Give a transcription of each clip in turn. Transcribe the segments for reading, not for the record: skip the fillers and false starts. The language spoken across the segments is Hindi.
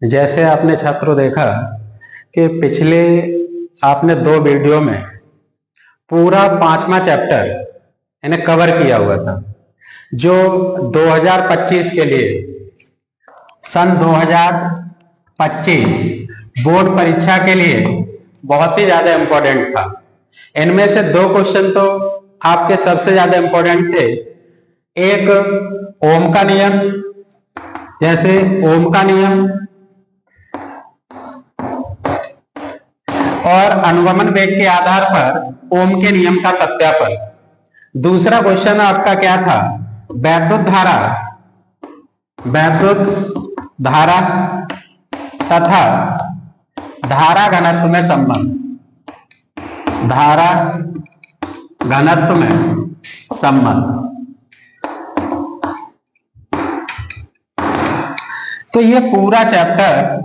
जैसे आपने छात्रों देखा कि पिछले आपने 2 वीडियो में पूरा 5वां चैप्टर इन्हें कवर किया हुआ था, जो 2025 के लिए सन 2025 बोर्ड परीक्षा के लिए बहुत ही ज्यादा इंपॉर्टेंट था। इनमें से 2 क्वेश्चन तो आपके सबसे ज्यादा इंपॉर्टेंट थे। एक ओम का नियम, जैसे ओम का नियम और अनुगमन वेग के आधार पर ओम के नियम का सत्यापन। दूसरा क्वेश्चन आपका क्या था? वैद्युत धारा तथा धारा घनत्व में संबंध। धारा घनत्व में संबंध। तो ये पूरा चैप्टर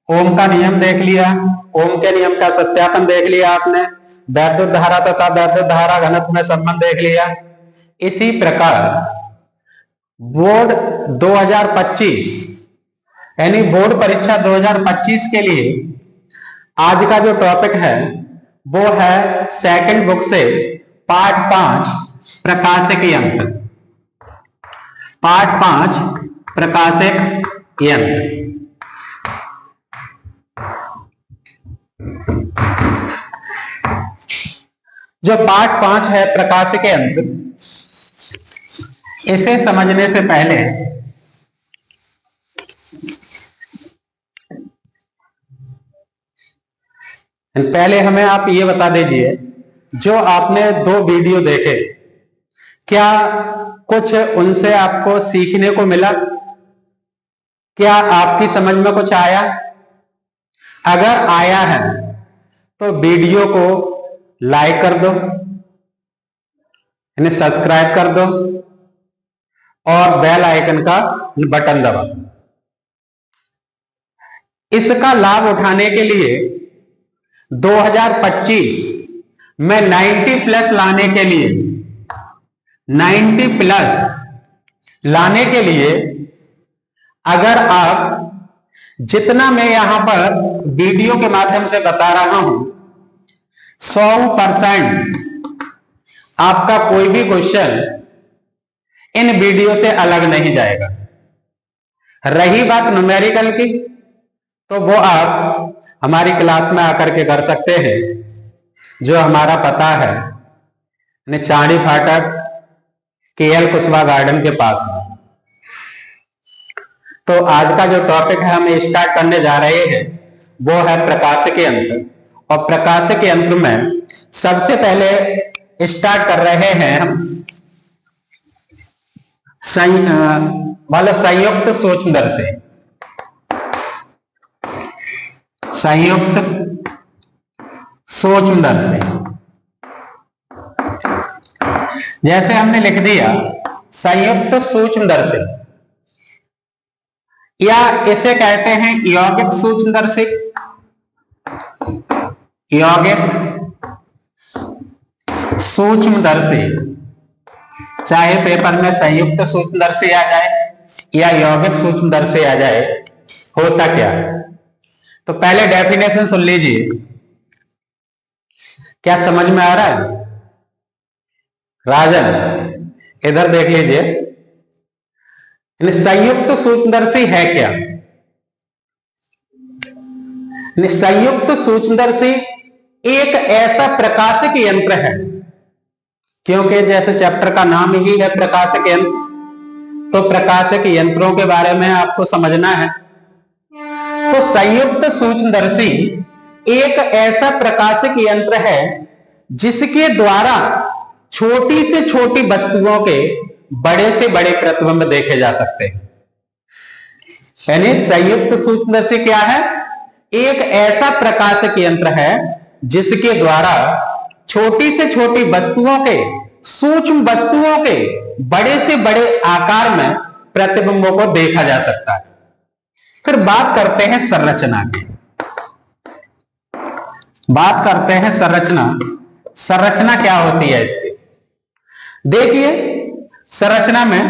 ओम का नियम देख लिया, ओम के नियम का सत्यापन देख लिया आपने, वैद्युत धारा तथा वैद्युत धारा घनत्व में संबंध देख लिया। इसी प्रकार बोर्ड 2025 यानी बोर्ड परीक्षा 2025 के लिए आज का जो टॉपिक है वो है सेकंड बुक से पार्ट 5 प्रकाशिक यंत्र। पार्ट 5 प्रकाशिक यंत्र। जो पार्ट 5 है प्रकाशिक यंत्र, इसे समझने से पहले हमें आप ये बता दीजिए, जो आपने 2 वीडियो देखे, क्या कुछ उनसे आपको सीखने को मिला? क्या आपकी समझ में कुछ आया? अगर आया है तो वीडियो को लाइक कर दो, इन्हें सब्सक्राइब कर दो और बेल आइकन का बटन दबा। इसका लाभ उठाने के लिए 2025 में 90+ लाने के लिए अगर आप जितना मैं यहां पर वीडियो के माध्यम से बता रहा हूं 100% आपका कोई भी क्वेश्चन इन वीडियो से अलग नहीं जाएगा। रही बात न्यूमेरिकल की, तो वो आप हमारी क्लास में आकर के कर सकते हैं, जो हमारा पता है चांडी फाटक KL कुशवाहा गार्डन के पास में। तो आज का जो टॉपिक है हम स्टार्ट करने जा रहे हैं वो है प्रकाशिक यंत्र। और प्रकाशिक यंत्र में सबसे पहले स्टार्ट कर रहे हैं हम संयुक्त सूक्ष्मदर्शी। संयुक्त सूक्ष्मदर्शी, जैसे हमने लिख दिया संयुक्त सूक्ष्मदर्शी, या इसे कहते हैं यौगिक सूक्ष्मदर्शी। यौगिक सूक्ष्मदर्शी, चाहे पेपर में संयुक्त सूक्ष्मदर्शी आ जाए या यौगिक सूक्ष्मदर्शी आ जाए, होता क्या है? तो पहले डेफिनेशन सुन लीजिए, क्या समझ में आ रहा है? राजन इधर देख लीजिए, संयुक्त सूक्ष्मदर्शी है क्या? संयुक्त सूक्ष्मदर्शी एक ऐसा प्रकाशिक यंत्र है, क्योंकि जैसे चैप्टर का नाम ही है प्रकाशिक यंत्र, तो प्रकाशिक यंत्रों के बारे में आपको समझना है। तो संयुक्त सूक्ष्मदर्शी एक ऐसा प्रकाशिक यंत्र है जिसके द्वारा छोटी से छोटी वस्तुओं के बड़े से बड़े प्रतिबिंब देखे जा सकते हैं। यानी संयुक्त सूक्ष्मदर्शी क्या है? एक ऐसा प्रकाशिक यंत्र है जिसके द्वारा छोटी से छोटी वस्तुओं के, सूक्ष्म वस्तुओं के बड़े से बड़े आकार में प्रतिबिंबों को देखा जा सकता है। फिर बात करते हैं संरचना की। बात करते हैं संरचना। संरचना क्या होती है इसकी? देखिए, संरचना में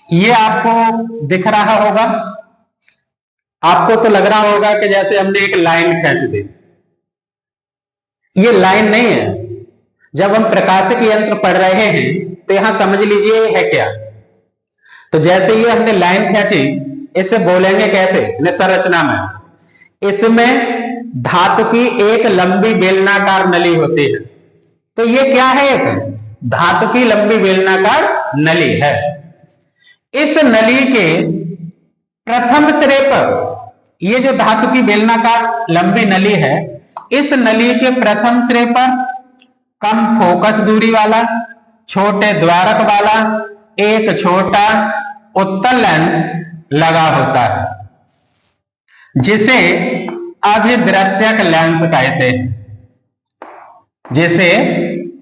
ये आपको दिख रहा होगा आपको तो लग रहा होगा कि जैसे हमने एक लाइन खींच दी। ये लाइन नहीं है। जब हम प्रकाशिक यंत्र पढ़ रहे हैं तो यहां समझ लीजिए ये है क्या। तो जैसे ये हमने लाइन खींची, इसे बोलेंगे कैसे संरचना में। इसमें धातु की एक लंबी बेलनाकार नली होती है। तो ये क्या है, एक धातु की लंबी बेलनाकार नली है। इस नली के प्रथम सिरे पर, ये जो धातु की बेलनाकार लंबी नली है, इस नली के प्रथम सिरे पर कम फोकस दूरी वाला, छोटे द्वारक वाला एक छोटा उत्तल लेंस लगा होता है, जिसे अभिदृश्यक लेंस कहते हैं। जिसे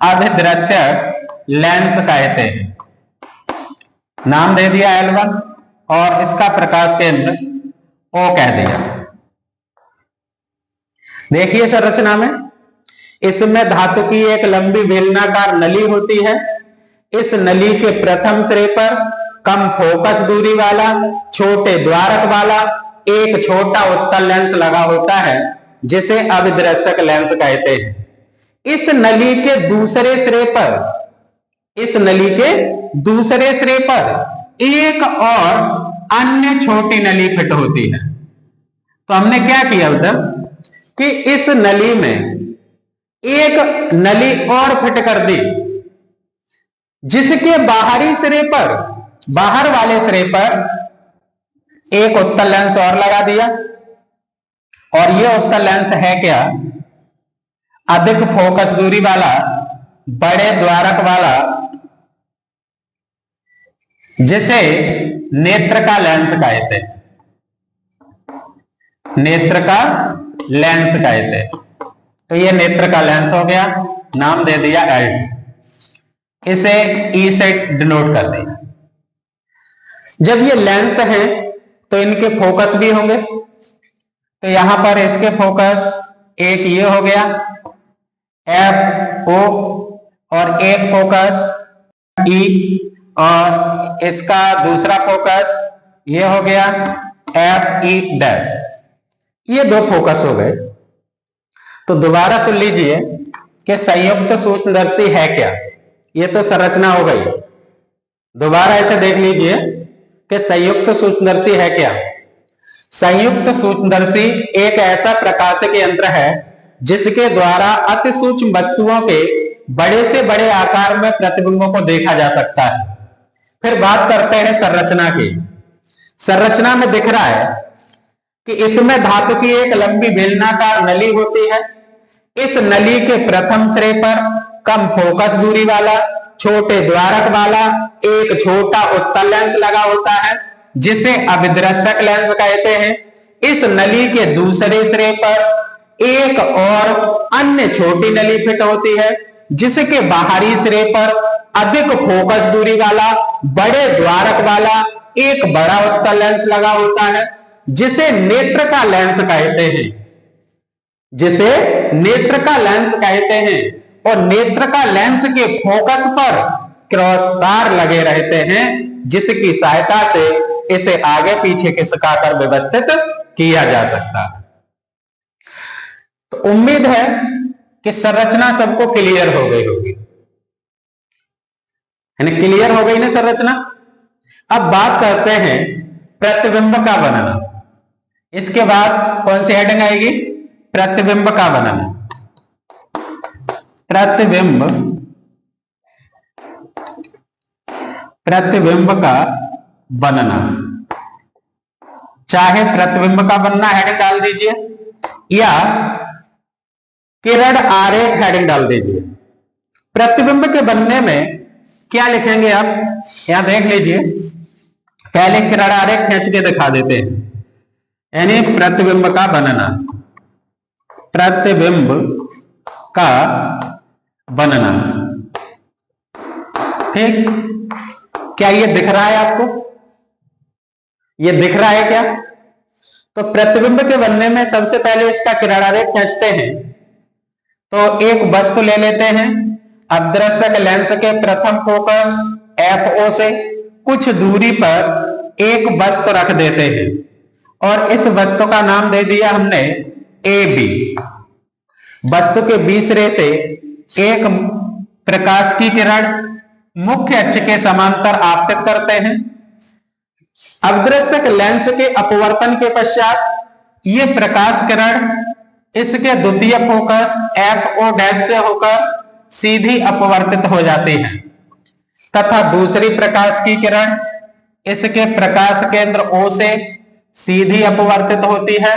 अभिदृश्यक लेंस कहते हैं। नाम दे दिया L1 और इसका प्रकाश केंद्र O कह दिया। देखिए संरचना में, इसमें धातु की एक लंबी बेलनाकार नली होती है। इस नली के प्रथम सिरे पर कम फोकस दूरी वाला, छोटे द्वारक वाला एक छोटा उत्तल लेंस लगा होता है, जिसे अभिदृश्यक लेंस कहते हैं। इस नली के दूसरे सिरे पर, इस नली के दूसरे सिरे पर एक और अन्य छोटी नली फिट होती है। तो हमने क्या किया उधर कि इस नली में एक नली और फिट कर दी, जिसके बाहरी सिरे पर, बाहर वाले सिरे पर एक उत्तल लेंस और लगा दिया। और यह उत्तल लेंस है क्या, अधिक फोकस दूरी वाला, बड़े द्वारक वाला, जिसे नेत्र का लेंस कहते हैं। नेत्र का लेंस कहते हैं। तो ये नेत्र का लेंस हो गया, नाम दे दिया L2। इसे E से डिनोट कर दिया। जब ये लेंस है तो इनके फोकस भी होंगे। तो यहां पर इसके फोकस एक ये हो गया FO और एक फोकस E, और इसका दूसरा फोकस ये हो गया FE डैश। ये दो फोकस हो गए। तो दोबारा सुन लीजिए कि संयुक्त सूक्ष्मदर्शी है क्या। ये तो संरचना हो गई। दोबारा ऐसे देख लीजिए कि संयुक्त सूक्ष्मदर्शी है क्या। संयुक्त सूक्ष्मदर्शी एक ऐसा प्रकाशिक यंत्र है जिसके द्वारा अति सूक्ष्म वस्तुओं के बड़े से बड़े आकार में प्रतिबिंबों को देखा जा सकता है। फिर बात करते हैं संरचना की। संरचना में दिख रहा है कि इसमें धातु की एक लंबी बेलनाकार नली होती है। इस नली के प्रथम सिरे पर कम फोकस दूरी वाला, छोटे द्वारक वाला एक छोटा उत्तल लेंस लगा होता है, जिसे अभिदृश्यक लेंस कहते हैं। इस नली के दूसरे सिरे पर एक और अन्य छोटी नली फिट होती है, जिसके बाहरी सिरे पर अधिक फोकस दूरी वाला, बड़े द्वारक वाला एक बड़ा उत्तल लेंस लगा होता है, जिसे नेत्र का लेंस कहते हैं। जिसे नेत्र का लेंस कहते हैं। और नेत्र का लेंस के फोकस पर क्रॉस तार लगे रहते हैं, जिसकी सहायता से इसे आगे पीछे खिसकाकर व्यवस्थित किया जा सकता है। तो उम्मीद है कि संरचना सबको क्लियर हो गई होगी। यानी क्लियर हो गई ना संरचना। अब बात करते हैं प्रतिबिंब का बनना। इसके बाद कौन सी हेडिंग आएगी, प्रतिबिंब का बनना। प्रतिबिंब, प्रतिबिंब का बनना। चाहे प्रतिबिंब का बनना हेडिंग डाल दीजिए या किरण आरेख हेडिंग डाल दीजिए। प्रतिबिंब के बनने में क्या लिखेंगे आप, यहां देख लीजिए। पहले किरण आरेख खींच के दिखा देते हैं। यानी प्रतिबिंब का बनना, प्रतिबिंब का बनना। ठीक, क्या ये दिख रहा है आपको, ये दिख रहा है क्या? तो प्रतिबिंब के बनने में सबसे पहले इसका किरण आरेख खींचते हैं। तो एक वस्तु ले लेते हैं, अदृश्यक लेंस के प्रथम फोकस FO से कुछ दूरी पर एक वस्तु रख देते हैं और इस वस्तु का नाम दे दिया हमने ए बी। वस्तु के बी सिरे से एक प्रकाश की किरण मुख्य अक्ष के समांतर आपतित करते हैं। अवदृश्यक लेंस के अपवर्तन के पश्चात ये प्रकाश किरण इसके द्वितीय फोकस FO' से होकर सीधी अपवर्तित हो जाती है तथा दूसरी प्रकाश की किरण इसके प्रकाश केंद्र O से सीधी अपवर्तित होती है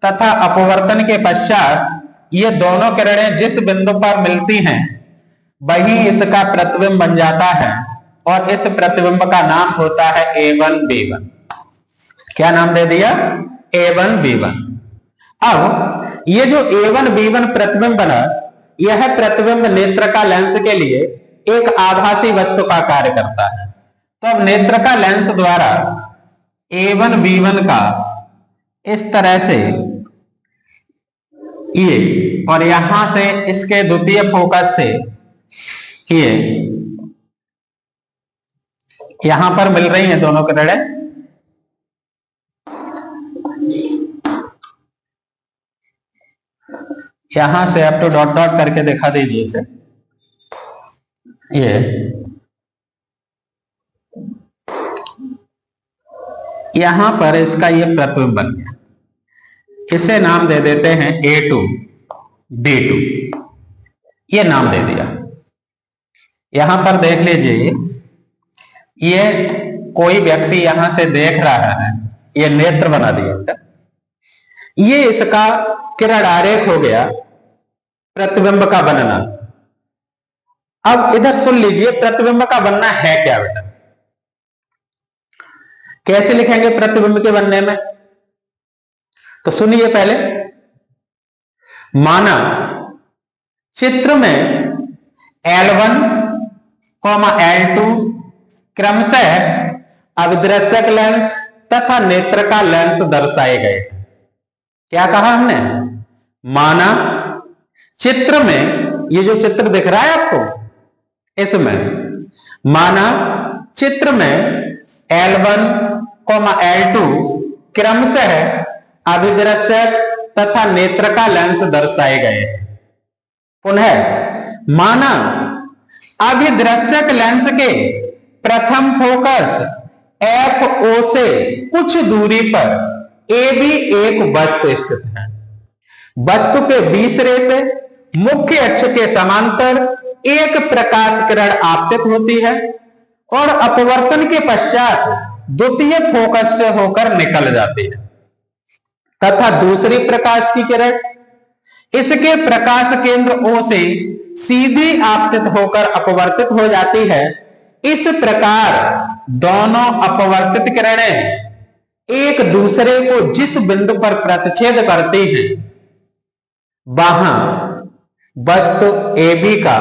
तथा अपवर्तन के पश्चात ये दोनों किरणें जिस बिंदु पर मिलती हैं वही इसका प्रतिबिंब बन जाता है और इस प्रतिबिंब का नाम होता है A1B1। क्या नाम दे दिया? A1B1। अब ये जो A1B1 प्रतिबिंब बना, यह प्रतिबिंब नेत्रका लेंस के लिए एक आभासी वस्तु का कार्य करता है। तो अब नेत्रका लेंस द्वारा A1B1 का इस तरह से ये और यहां से इसके द्वितीय फोकस से ये यहां पर मिल रही हैं दोनों किरणें। यहां से आप तो डॉट डॉट करके दिखा दीजिए इसे। ये यहां पर इसका ये प्रतिबिंब बन गया, इसे नाम दे देते हैं A2 B2, ये नाम दे दिया। यहां पर देख लीजिए, ये कोई व्यक्ति यहां से देख रहा है, ये नेत्र बना दिया, ये इसका किरण आरेख हो गया प्रतिबिंब का बनना। अब इधर सुन लीजिए, प्रतिबिंब का बनना है क्या बेटा? कैसे लिखेंगे प्रतिबिंब के बनने में? तो सुनिए पहले। माना चित्र में L1, L2 क्रमशः अभिदृश्यक लेंस तथा नेत्रका लेंस दर्शाए गए। क्या कहा हमने? माना चित्र में, ये जो चित्र दिख रहा है आपको, इसमें माना चित्र में L1, L2 क्रमशः अभिदृश्यक तथा नेत्रका लेंस दर्शाए गए। पुनः माना अभिदृश्यक लेंस के प्रथम फोकस FO से कुछ दूरी पर AB एक वस्तु स्थित है। वस्तु के B सिरे से मुख्य अक्ष के समांतर एक प्रकाश किरण आपतित होती है और अपवर्तन के पश्चात द्वितीय फोकस से होकर निकल जाती है तथा दूसरी प्रकाश की किरण इसके प्रकाश केंद्र O से सीधी आपतित होकर अपवर्तित हो जाती है। इस प्रकार दोनों अपवर्तित किरणें एक दूसरे को जिस बिंदु पर प्रतिच्छेद करती हैं, वहां वस्तु AB का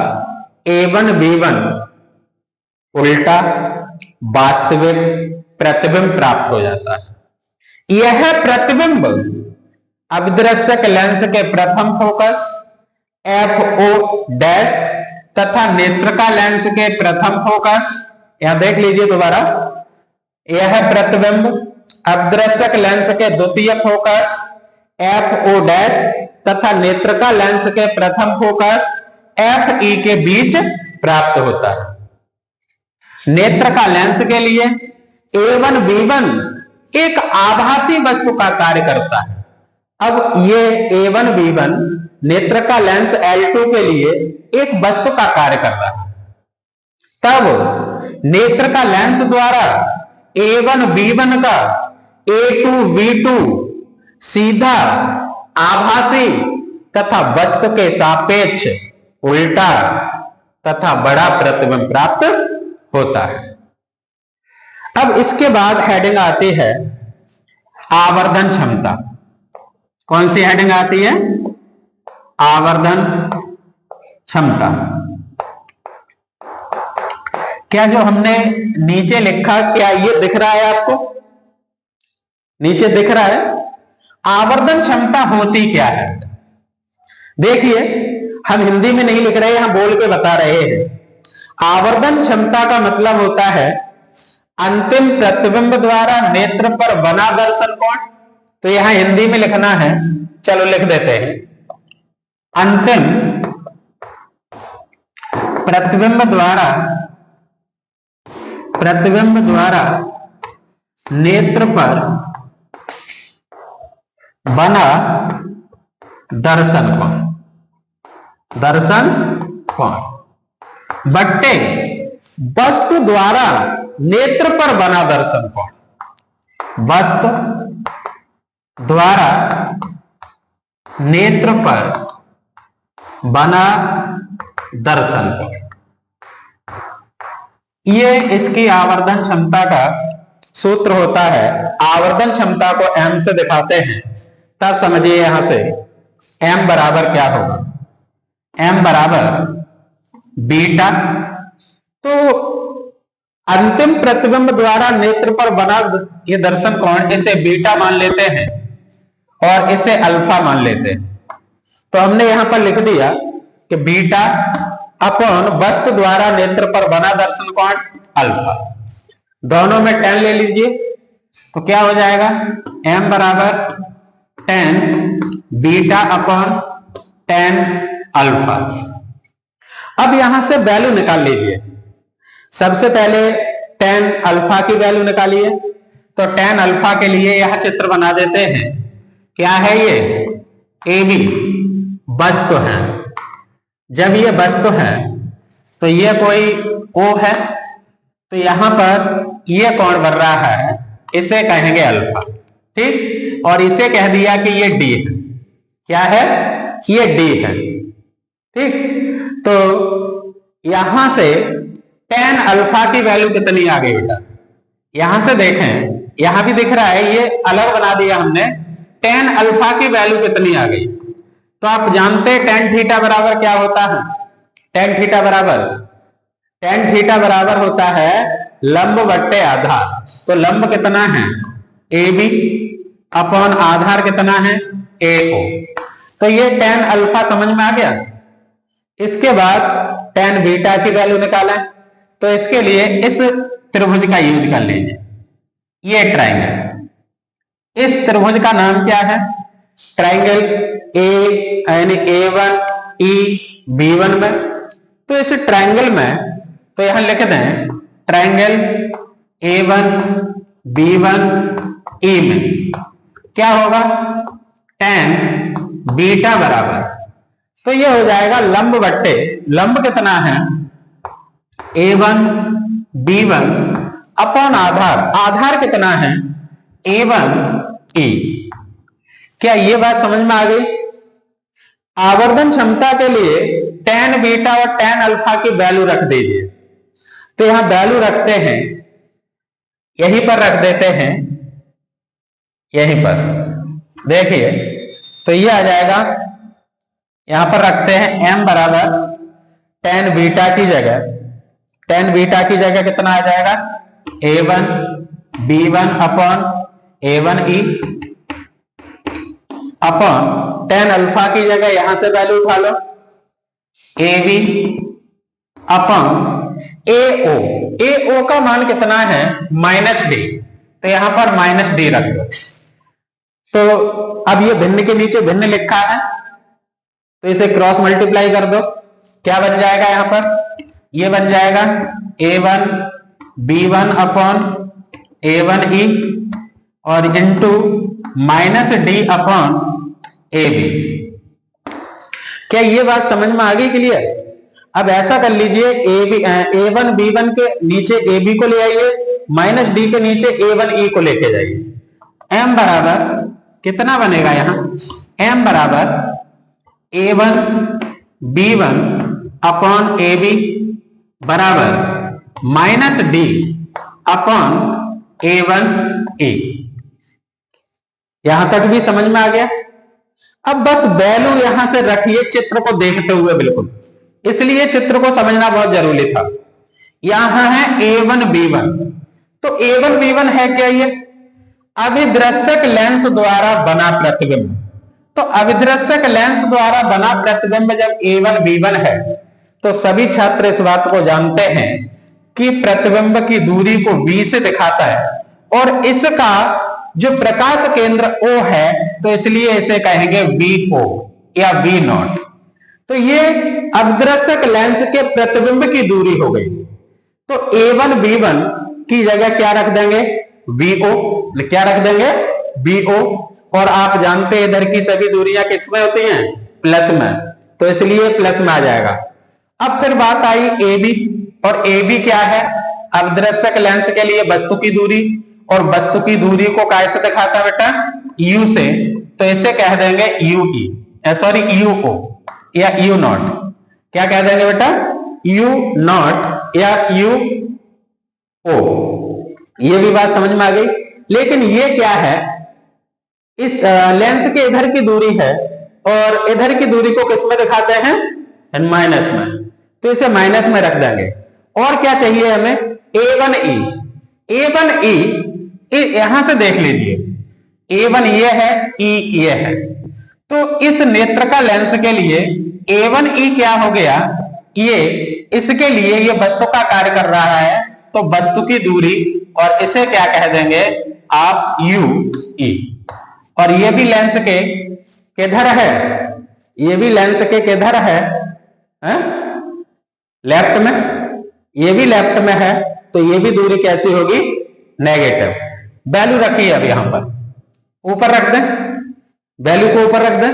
A1B1 उल्टा वास्तविक प्रतिबिंब प्राप्त हो जाता है। यह प्रतिबिंब अभिदृश्यक लेंस के प्रथम फोकस FO' तथा नेत्रका लेंस के प्रथम फोकस, यहां देख लीजिए दोबारा, यह प्रतिबिंब अभिदृश्यक लेंस के द्वितीय फोकस FO' तथा नेत्रका लेंस के प्रथम फोकस FE के बीच प्राप्त होता है। नेत्रका लेंस के लिए A1B1 एक आभासी वस्तु का कार्य करता है। अब ये A1B1 नेत्रका लेंस L2 के लिए एक वस्तु का कार्य कर रहा है। तब नेत्रका लेंस द्वारा A1B1 का A2V2 सीधा आभासी तथा वस्तु के सापेक्ष उल्टा तथा बड़ा प्रतिबिंब प्राप्त होता है। अब इसके बाद हेडिंग आती है आवर्धन क्षमता। कौन सी हेडिंग आती है? आवर्धन क्षमता। क्या जो हमने नीचे लिखा, क्या ये दिख रहा है आपको? नीचे दिख रहा है। आवर्धन क्षमता होती क्या है? देखिए, हम हिंदी में नहीं लिख रहे, हम बोल के बता रहे हैं। आवर्धन क्षमता का मतलब होता है अंतिम प्रतिबिंब द्वारा नेत्र पर बना दर्शन कोण तो यहां हिंदी में लिखना है, चलो लिख देते हैं। अंतिम प्रतिबिंब द्वारा नेत्र पर बना दर्शन कोण बट्टे वस्तु द्वारा नेत्र पर बना दर्शन कोण, वस्तु द्वारा नेत्र पर बना दर्शन कोण। ये इसकी आवर्धन क्षमता का सूत्र होता है। आवर्धन क्षमता को m से दिखाते हैं, तब समझिए यहां से m बराबर क्या होगा, m बराबर बीटा। तो अंतिम प्रतिबिंब द्वारा नेत्र पर बना ये दर्शन कोण, इसे बीटा मान लेते हैं और इसे अल्फा मान लेते हैं। तो हमने यहां पर लिख दिया कि बीटा अपॉन वस्तु द्वारा नेत्र पर बना दर्शन कोण अल्फा, दोनों में tan ले लीजिए तो क्या हो जाएगा, m बराबर tan beta upon tan alpha. अब यहां से वैल्यू निकाल लीजिए। सबसे पहले tan अल्फा की वैल्यू निकालिए। तो tan अल्फा के लिए यह चित्र बना देते हैं। क्या है ये, AB वस्तु है। जब ये वस्तु है तो ये कोई O है, तो यहां पर ये कोण बन रहा है, इसे कहेंगे अल्फा, ठीक। और इसे कह दिया कि ये D है। क्या है, ये D है, ठीक। तो यहां से tan अल्फा की वैल्यू कितनी आ गई बेटा, यहां से देखें, यहां भी दिख रहा है, ये अलग बना दिया हमने। tan अल्फा की वैल्यू कितनी आ गई, तो आप जानते हैं tan थीटा बराबर क्या होता है। tan थीटा बराबर होता है लंब बट्टे आधार। तो लंब कितना है, AB अपॉन आधार कितना है, AO। तो ये tan अल्फा समझ में आ गया। इसके बाद tan बीटा की वैल्यू निकालें, तो इसके लिए इस त्रिभुज का यूज कर लीजिए। ये ट्राइंगल, इस त्रिभुज का नाम क्या है, ट्राइंगल यानी A1EB1 में। तो इस ट्राइंगल में तो यहां लिख दें ट्राइंगल A1B1E में क्या होगा, tan बीटा बराबर, तो ये हो जाएगा लंब बट्टे, लंब कितना है A1B1 अपॉन आधार, आधार कितना है A1E। क्या ये बात समझ में आ गई। आवर्धन क्षमता के लिए tan बीटा और tan अल्फा की वैल्यू रख दीजिए। तो यहां वैल्यू रखते हैं, यहीं पर रख देते हैं, यहीं पर देखिए, तो ये आ जाएगा, यहां पर रखते हैं m बराबर tan बीटा की जगह, tan बीटा की जगह कितना आ जाएगा, A1B1 upon A1E upon tan alpha की जगह यहां से वैल्यू उठा लो, AB अपॉन AO। AO का मान कितना है, -D, तो यहां पर -D रख दो। तो अब ये भिन्न के नीचे भिन्न लिखा है, तो इसे क्रॉस मल्टीप्लाई कर दो। क्या बन जाएगा, यहां पर ये बन जाएगा A1B1 अपॉन A1E और इंटू -D अपॉन AB। क्या ये बात समझ में आ गई, क्लियर। अब ऐसा कर लीजिए, A1B1 के नीचे AB को ले आइए, -D के नीचे A1E को लेके जाइए। m बराबर कितना बनेगा, यहां m बराबर A1B1 अपॉन AB बराबर -D अपॉन A1E। यहां तक भी समझ में आ गया। अब बस वैल्यू यहां से रखिए, चित्र को देखते हुए, बिल्कुल, इसलिए चित्र को समझना बहुत जरूरी था। यहां है A1B1, तो A1B1 है क्या, ये अभिदृश्यक लेंस द्वारा बना प्रतिबिंब। तो अभिदृश्यक लेंस द्वारा बना प्रतिबिंब जब A1B1 है, तो सभी छात्र इस बात को जानते हैं कि प्रतिबिंब की दूरी को V से दिखाता है और इसका जो प्रकाश केंद्र O है तो इसलिए इसे कहेंगे VO या V नॉट। तो ये अवदर्शक लेंस के प्रतिबिंब की दूरी हो गई। तो A1 B1 की जगह क्या रख देंगे? VO। क्या रख देंगे? VO। और आप जानते हैं इधर की सभी दूरियां किसमें होती हैं? प्लस में, तो इसलिए प्लस में आ जाएगा। अब फिर बात आई AB, और AB क्या है? अवदर्शक लेंस के लिए वस्तु की दूरी, और वस्तु की दूरी को कैसे दिखाता है बेटा? U से, तो इसे कह देंगे UE, सॉरी UO या U नॉट। क्या कह देंगे बेटा? U नॉट या UO। ये भी बात समझ में आ गई। लेकिन ये क्या है? इस लेंस के इधर की दूरी है और इधर की दूरी को किस में दिखाते हैं? माइनस में, तो इसे माइनस में रख देंगे। और क्या चाहिए हमें? A1E। A1E यहां से देख लीजिए, A1 ये है, E ये है। तो इस नेत्र का लेंस के लिए A1E क्या हो गया? ये इसके लिए ये वस्तु का कार्य कर रहा है, तो वस्तु की दूरी, और इसे क्या कह देंगे आप? UE। और ये भी लेंस के किधर है? ये भी लेंस के किधर है? लेफ्ट में। ये भी लेफ्ट में है, तो ये भी दूरी कैसी होगी? नेगेटिव। वैल्यू रखिए अब यहां पर, ऊपर रख दें, वैल्यू को ऊपर रख दें।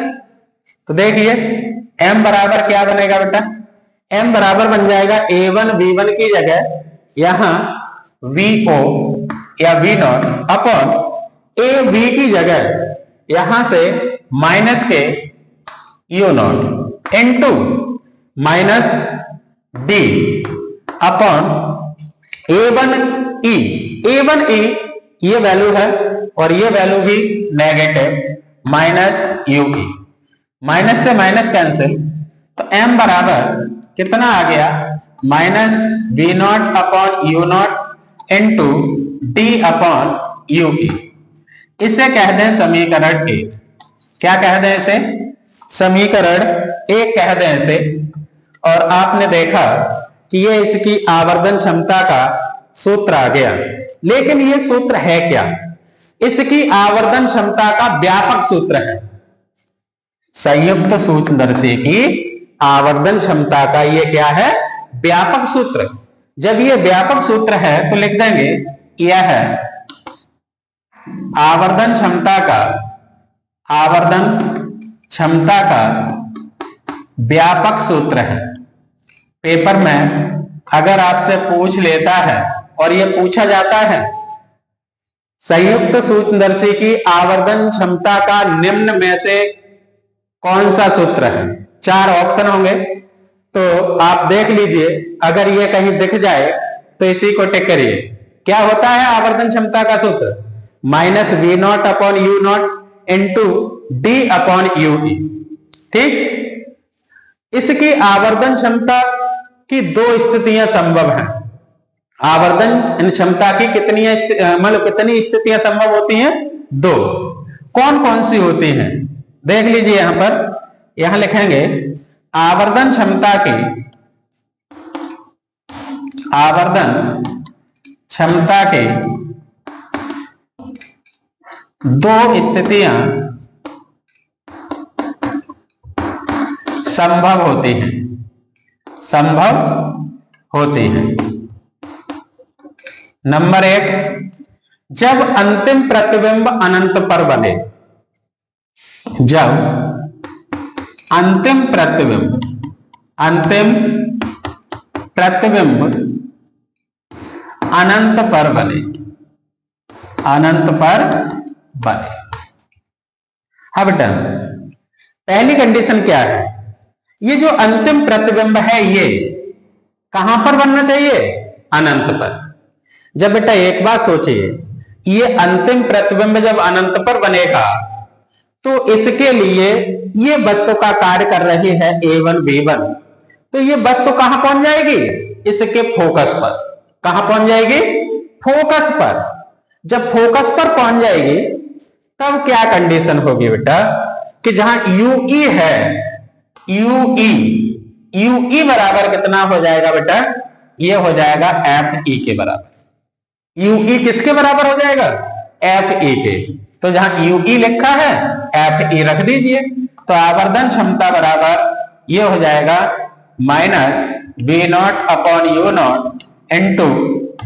तो देखिए m बराबर क्या बनेगा बेटा? m बराबर बन जाएगा A1 B1 की जगह यहां VO या V नॉट अपॉन AB की जगह यहां से माइनस के U not into minus D upon A1E। A1E ये वैल्यू है और ये वैल्यू भी नेगेटिव, माइनस UE। माइनस से माइनस कैंसिल, तो m बराबर कितना आ गया? Minus V not upon U not into D upon UE। इसे कह दें समीकरण 1। क्या कह दें इसे? समीकरण 1 कह दें इसे। और आपने देखा कि ये इसकी आवर्धन क्षमता का सूत्र आ गया। लेकिन ये सूत्र है क्या? इसकी आवर्धन क्षमता का व्यापक सूत्र है। संयुक्त सूक्ष्मदर्शी की आवर्धन क्षमता का ये क्या है? व्यापक सूत्र। जब ये व्यापक सूत्र है तो लिख देंगे यह है आवर्धन क्षमता का व्यापक सूत्र है। पेपर में अगर आपसे पूछ लेता है, और यह पूछा जाता है संयुक्त सूक्ष्मदर्शी की आवर्धन क्षमता का निम्न में से कौन सा सूत्र है? 4 ऑप्शन होंगे, तो आप देख लीजिए। अगर ये कहीं दिख जाए तो इसी को टिक करिए। क्या होता है आवर्धन क्षमता का सूत्र? Minus V not upon U not into D upon UE। ठीक। इसकी आवर्धन क्षमता की 2 स्थितियां संभव हैं। आवर्धन क्षमता की कितनी स्थितियां संभव होती हैं? 2। कौन कौन सी होती हैं? देख लीजिए यहां पर, यहां लिखेंगे आवर्धन क्षमता की 2 स्थितियां संभव होती हैं। नंबर 1, जब अंतिम प्रतिबिंब अनंत पर बने। जब अंतिम प्रतिबिंब अनंत पर बने। हाँ बेटा, पहली कंडीशन क्या है? ये जो अंतिम प्रतिबिंब है ये कहां पर बनना चाहिए? अनंत पर। जब बेटा एक बात सोचिए, ये अंतिम प्रतिबिंब जब अनंत पर बनेगा तो इसके लिए ये वस्तु का कार्य कर रही है A1 B1, तो ये वस्तु कहां पहुंच जाएगी? इसके फोकस पर। कहां पहुंच जाएगी? फोकस पर। जब फोकस पर पहुंच जाएगी तब क्या कंडीशन होगी बेटा? कि जहां UE है, UE बराबर कितना हो जाएगा बेटा? ये हो जाएगा FE के बराबर। UE किसके बराबर हो जाएगा? एफ ई के। तो जहां यू ई लिखा है एफ ई रख दीजिए। तो आवर्धन क्षमता बराबर ये हो जाएगा minus v naught upon u naught into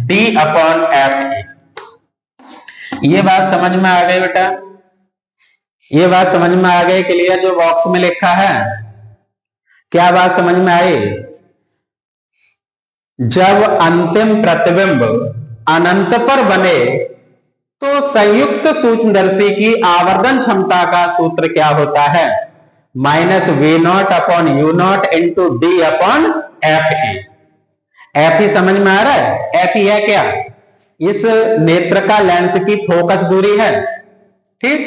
d upon F e. ये बात समझ में आ गई बेटा? ये बात समझ में आ गई? क्लियर? जो बॉक्स में लिखा है क्या बात समझ में आई? जब अंतिम प्रतिबिंब अनंत पर बने तो संयुक्त सूक्ष्मदर्शी की आवर्धन क्षमता का सूत्र क्या होता है? Minus v naught upon u naught into d upon F e. F e समझ में आ रहा है? एफ ई है क्या? इस नेत्र का लेंस की फोकस दूरी है। ठीक।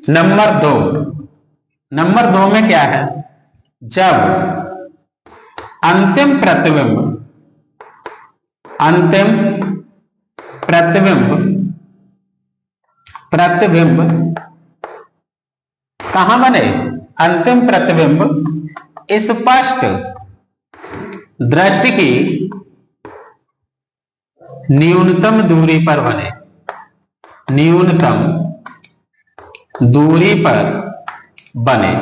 नंबर दो में क्या है? जब अंतिम प्रतिबिंब कहां बने? अंतिम प्रतिबिंब स्पष्ट दृष्टि की न्यूनतम दूरी पर बने। न्यूनतम दूरी पर बने।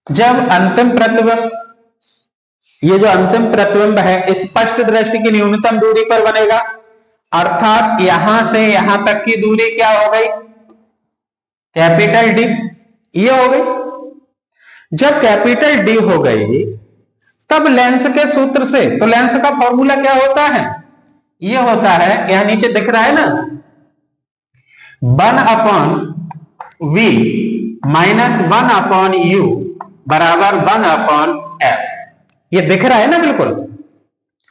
जब अंतिम प्रतिबिंब, ये जो अंतिम प्रतिबिंब है स्पष्ट दृष्टि की न्यूनतम दूरी पर बनेगा, अर्थात यहां से यहां तक की दूरी क्या हो गई? Capital D. ये हो गई। जब कैपिटल डी हो गई तब लेंस के सूत्र से, तो लेंस का फॉर्मूला क्या होता है? ये होता है, यहां नीचे दिख रहा है ना, 1 upon v minus 1 upon u बराबर 1 अपॉन एफ। ये दिख रहा है ना बिल्कुल?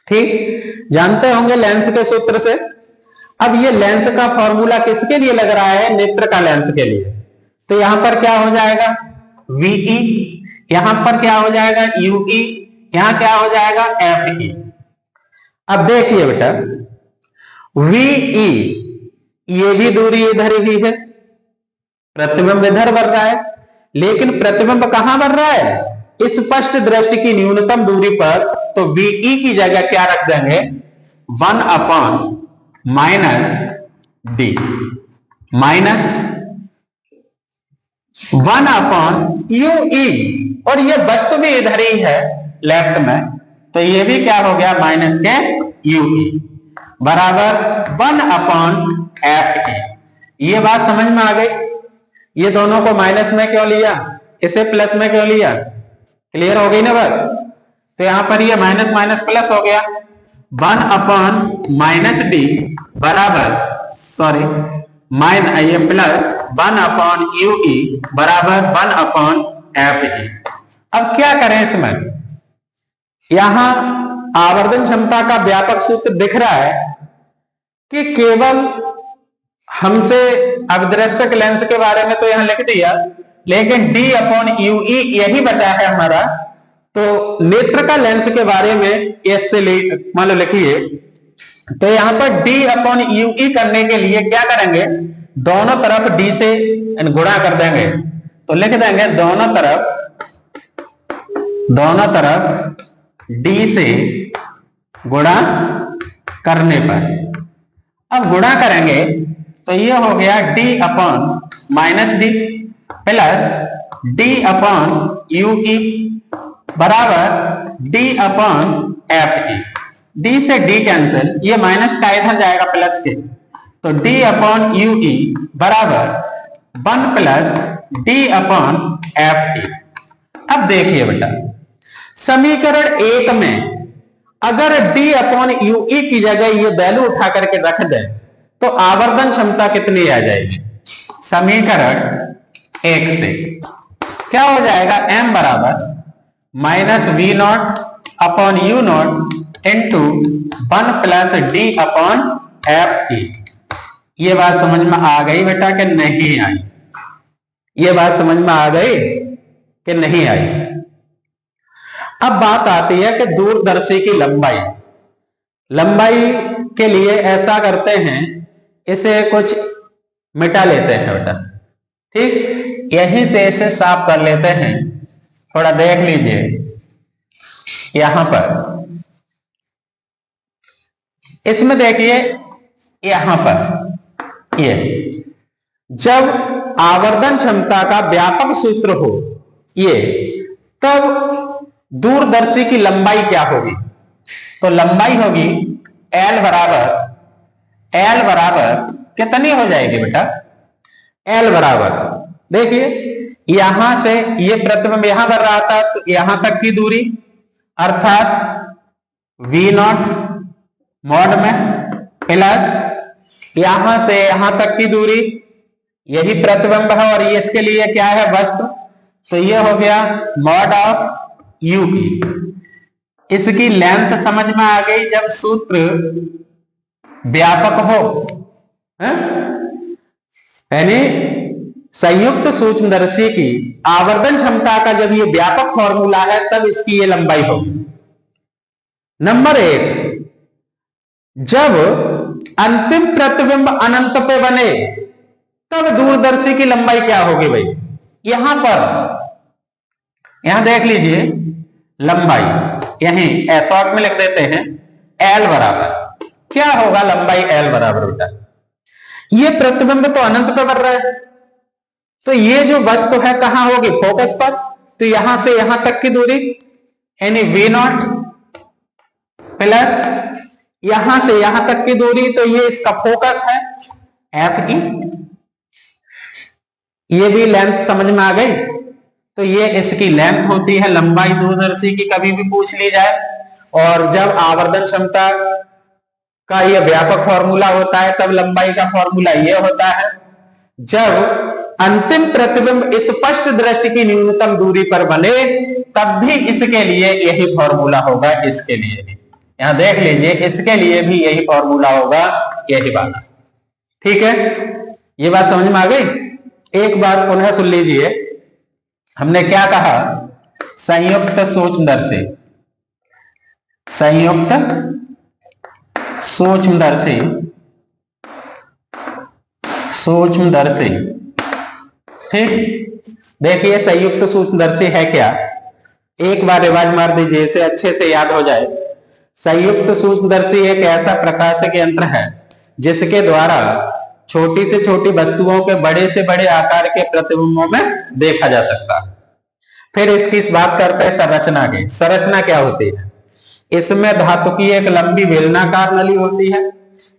ठीक। जानते होंगे लेंस के सूत्र से। अब ये लेंस का फॉर्मूला किसके लिए लग रहा है? नेत्र का लेंस के लिए। तो यहां पर क्या हो जाएगा? वीई। यहां पर क्या हो जाएगा? यूई। यहां क्या हो जाएगा? F E. अब देखिए बेटा, वीई ये भी दूरी इधर ही है, प्रतिबिंब इधर बढ़ रहा है, लेकिन प्रतिबिंब कहां बढ़ रहा है? स्पष्ट दृष्टि की न्यूनतम दूरी पर। तो वीई की जगह क्या रख देंगे? 1 upon minus d, minus 1 upon u e. और ये वस्तु भी इधर ही है लेफ्ट में, तो ये भी क्या हो गया? माइनस के यूई बराबर 1 अपॉन एफ ई। ये बात समझ में आ गई? ये दोनों को माइनस में क्यों लिया, इसे प्लस में क्यों लिया? क्लियर हो गई ना बात? तो यहां पर ये माइनस माइनस प्लस हो गया। 1 अपॉन माइनस डी बराबर, सॉरी, ये प्लस 1 अपॉन यूई बराबर 1 अपॉन एफ ई। अब क्या करें इसमें? यहां आवर्धन क्षमता का व्यापक सूत्र दिख रहा है कि केवल हमसे अविदृश्यक लेंस के बारे में तो यहां लिख दिया, लेकिन डी अपॉन यूई यही बचा है हमारा। तो नेत्र का लेंस के बारे में इससे मान लो लिखिए। तो यहां पर डी अपॉन यूई करने के लिए क्या करेंगे? दोनों तरफ डी से गुणा कर देंगे। तो लिख देंगे दोनों तरफ डी से गुणा करने पर। अब गुणा करेंगे तो ये हो गया D upon minus D plus D upon UE बराबर D upon F E. D से डी कैंसिल, ये माइनस का इधर जाएगा प्लस के, तो डी अपॉन यूई बराबर 1 plus D upon F E. अब देखिए बेटा, समीकरण 1 में अगर डी अपॉन यूई की जगह ये वैल्यू उठा करके रख दें तो आवर्धन क्षमता कितनी आ जाएगी? समीकरण 1 से क्या हो जाएगा? m बराबर minus v naught upon u naught into 1 plus D upon F e. ये बात समझ में आ गई बेटा कि नहीं आई? ये बात समझ में आ गई कि नहीं आई? अब बात आती है कि दूरदर्शी की लंबाई के लिए ऐसा करते हैं, इसे कुछ मिटा लेते हैं बेटा। ठीक, यहीं से इसे साफ कर लेते हैं। थोड़ा देख लीजिए यहां पर, इसमें देखिए यहां पर ये जब आवर्धन क्षमता का व्यापक सूत्र हो ये, तब दूरदर्शी की लंबाई क्या होगी? तो लंबाई होगी L बराबर कितनी हो जाएगी बेटा? L बराबर, देखिए यहां से ये प्रतिबिंब यहां बढ़ रहा था, तो यहां तक की दूरी अर्थात V0 मॉड में प्लस यहां से यहां तक की दूरी, यही प्रतिबिंब है और ये इसके लिए क्या है? वस्तु। तो ये हो गया मॉड ऑफ U की। इसकी लेंथ समझ में आ गई जब सूत्र व्यापक हो, यानी संयुक्त सूक्ष्मदर्शी की आवर्धन क्षमता का जब ये व्यापक फॉर्मूला है तब इसकी ये लंबाई होगी। नंबर 1, जब अंतिम प्रतिबिंब अनंत पे बने तब दूरदर्शी की लंबाई क्या होगी भाई? यहां पर यहां देख लीजिए लंबाई, यहीं शॉर्ट में लिख देते हैं L बराबर क्या होगा? लंबाई L बराबर बेटा, ये प्रतिबिंब तो अनंत पे बढ़ रहा है, तो ये जो वस्तु है कहां होगी? फोकस पर। तो यहां से यहां तक की दूरी यानी V0 प्लस यहां से यहां तक की दूरी, तो ये इसका फोकस है FE। ये भी लेंथ समझ में आ गई, तो ये इसकी लेंथ होती है लंबाई दूरदर्शी की, कभी भी पूछ ली जाए। और जब आवर्धन क्षमता का ये व्यापक फॉर्मूला होता है तब लंबाई का फॉर्मूला ये होता है। जब अंतिम प्रतिबिंब स्पष्ट दृष्टि की न्यूनतम दूरी पर बने तब भी इसके लिए यही फॉर्मूला होगा, इसके लिए भी यहां देख लीजिए, इसके लिए भी यही फॉर्मूला होगा, यही बात। ठीक है, ये बात समझ में आ गई? एक बार पुनः सुन लीजिए, हमने क्या कहा? संयुक्त सूक्ष्मदर्शी, संयुक्त सूक्ष्मदर्शी, सूक्ष्मदर्शी। ठीक, देखिए संयुक्त सूक्ष्मदर्शी है क्या? एक बार रिवाज मार दीजिए, इसे अच्छे से याद हो जाए। संयुक्त सूक्ष्मदर्शी एक ऐसा प्रकाशक यंत्र है जिसके द्वारा छोटी से छोटी वस्तुओं के बड़े से बड़े आकार के प्रतिबिंबों में देखा जा सकता है। फिर इसकी इस बात करते हैं संरचना की। संरचना क्या होती है? इसमें धातु की एक लंबी बेलनाकार नली होती है।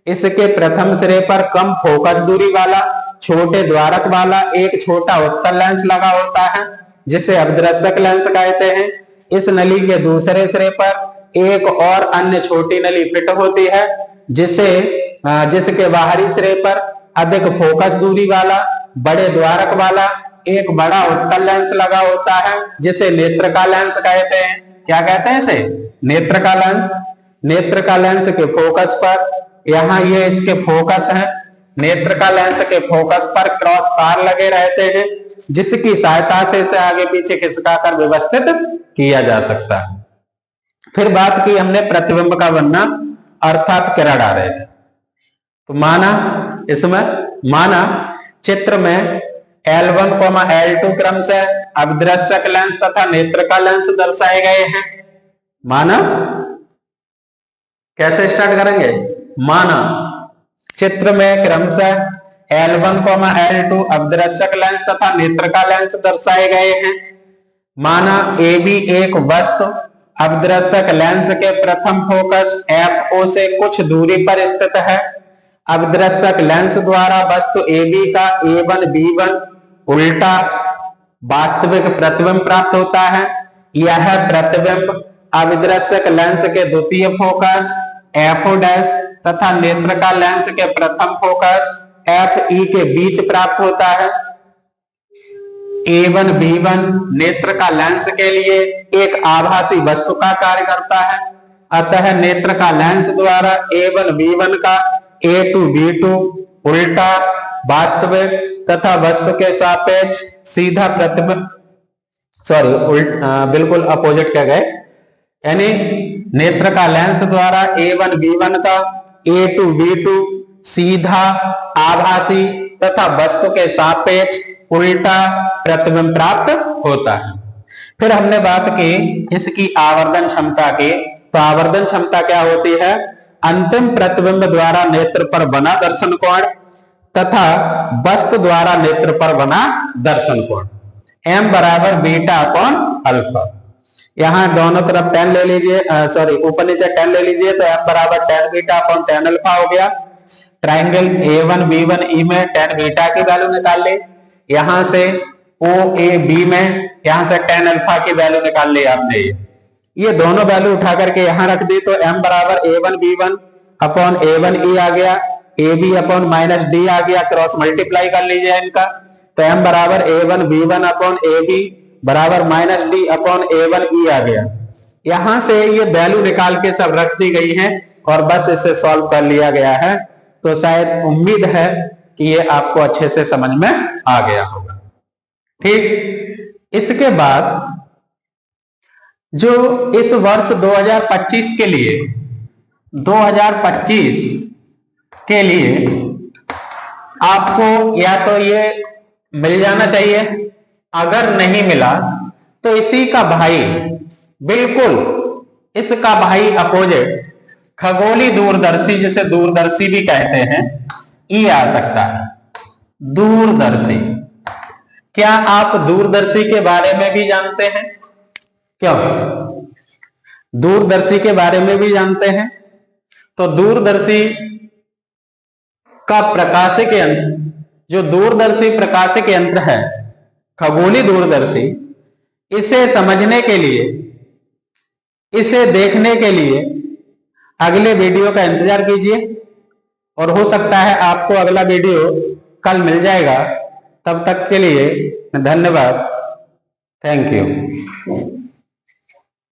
इसके प्रथम सिरे पर कम फोकस दूरी वाला छोटे द्वारक वाला एक छोटा उत्तल लेंस लगा होता है जिसे अभिदर्शक लेंस कहते हैं। इस नली के दूसरे सिरे पर एक और अन्य छोटी नली फिट होती है जिसके बाहरी सिरे पर अधिक फोकस दूरी वाला बड़े द्वारक वाला एक बड़ा उत्तल लेंस लगा होता है जिसे नेत्रका लेंस कहते हैं। क्या कहते हैं इसे? नेत्रका लेंस। नेत्रका लेंस के फोकस पर, यहाँ ये इसके फोकस है, नेत्रका लेंस के फोकस पर क्रॉस तार लगे रहते हैं जिसकी सहायता से इसे आगे पीछे खिसकाकर व्यवस्थित किया जा सकता है। फिर बात की हमने प्रतिबिंब का वर्णन अर्थात किरण आरेख। तो माना चित्र में L1, L2 क्रम से अभिदर्शक लेंस तथा नेत्रका लेंस दर्शाए गए हैं। माना कैसे स्टार्ट करेंगे? माना चित्र में क्रमशः L1, L2 अभिदर्शक लेंस तथा नेत्रका लेंस दर्शाए गए हैं। माना AB एक वस्तु अभिदर्शक लेंस के प्रथम फोकस FO से कुछ दूरी पर स्थित है। अभिदर्शक लेंस द्वारा वस्तु AB का A1, B1 उल्टा वास्तविक प्रतिबिंब प्राप्त होता है। यह प्रतिबिंब अभिदर्शक लेंस के द्वितीय फोकस FO' तथा नेत्रका लेंस के प्रथम फोकस FE के बीच प्राप्त होता है। A1, B1 नेत्रका लेंस के लिए एक आभासी वस्तु का कार्य करता है। अतः नेत्रका लेंस द्वारा A1, B1 का A2, B2 उल्टा वास्तविक तथा वस्तु के सापेक्ष सीधा प्रतिबिंब, बिल्कुल अपोजिट क्या गए, यानी नेत्रका लेंस द्वारा A1, B1 का A2, B2 सीधा आभासी तथा वस्तु के सापेक्ष उल्टा प्रतिबिंब प्राप्त होता है। फिर हमने बात की इसकी आवर्धन क्षमता की। तो आवर्धन क्षमता क्या होती है? अंतिम प्रतिबिंब द्वारा नेत्र पर बना दर्शन कोण तथा वस्तु द्वारा नेत्र पर बना दर्शन कोण। m बराबर बीटा अपॉन अल्फा। यहां दोनों तरफ tan ले लीजिए, सॉरी ऊपर नीचे tan ले लीजिए, तो m बराबर tan beta upon tan alpha हो गया। ट्राइंगल A1 B1 E में tan बीटा की वैल्यू निकाल ली, यहां से OAB में यहां से tan अल्फा की वैल्यू निकाल ली आपने। ये दोनों वैल्यू उठा करके यहां रख दी, तो m बराबर A1 B1 upon A1 E आ गया, AB अपॉन माइनस डी आ गया, क्रॉस मल्टीप्लाई कर लीजिए इनका, तो m बराबर A1 B1 अपॉन AB बराबर minus D upon A1 E आ गया। यहां से ये वैल्यू निकाल के सब रख दी गई हैं और बस इसे सॉल्व कर लिया गया है। तो शायद उम्मीद है कि ये आपको अच्छे से समझ में आ गया होगा। ठीक, इसके बाद जो इस वर्ष 2025 के लिए 2025 के लिए आपको या तो ये मिल जाना चाहिए, अगर नहीं मिला तो इसी का भाई, बिल्कुल इसका भाई अपोजिट खगोली दूरदर्शी, जिसे दूरदर्शी भी कहते हैं, ई आ सकता है। दूरदर्शी, क्या आप दूरदर्शी के बारे में भी जानते हैं? क्यों दूरदर्शी के बारे में भी जानते हैं? तो दूरदर्शी का प्रकाशिक यंत्र, जो दूरदर्शी प्रकाशिक यंत्र है खगोली दूरदर्शी, इसे समझने के लिए, इसे देखने के लिए अगले वीडियो का इंतजार कीजिए, और हो सकता है आपको अगला वीडियो कल मिल जाएगा। तब तक के लिए धन्यवाद, थैंक यू।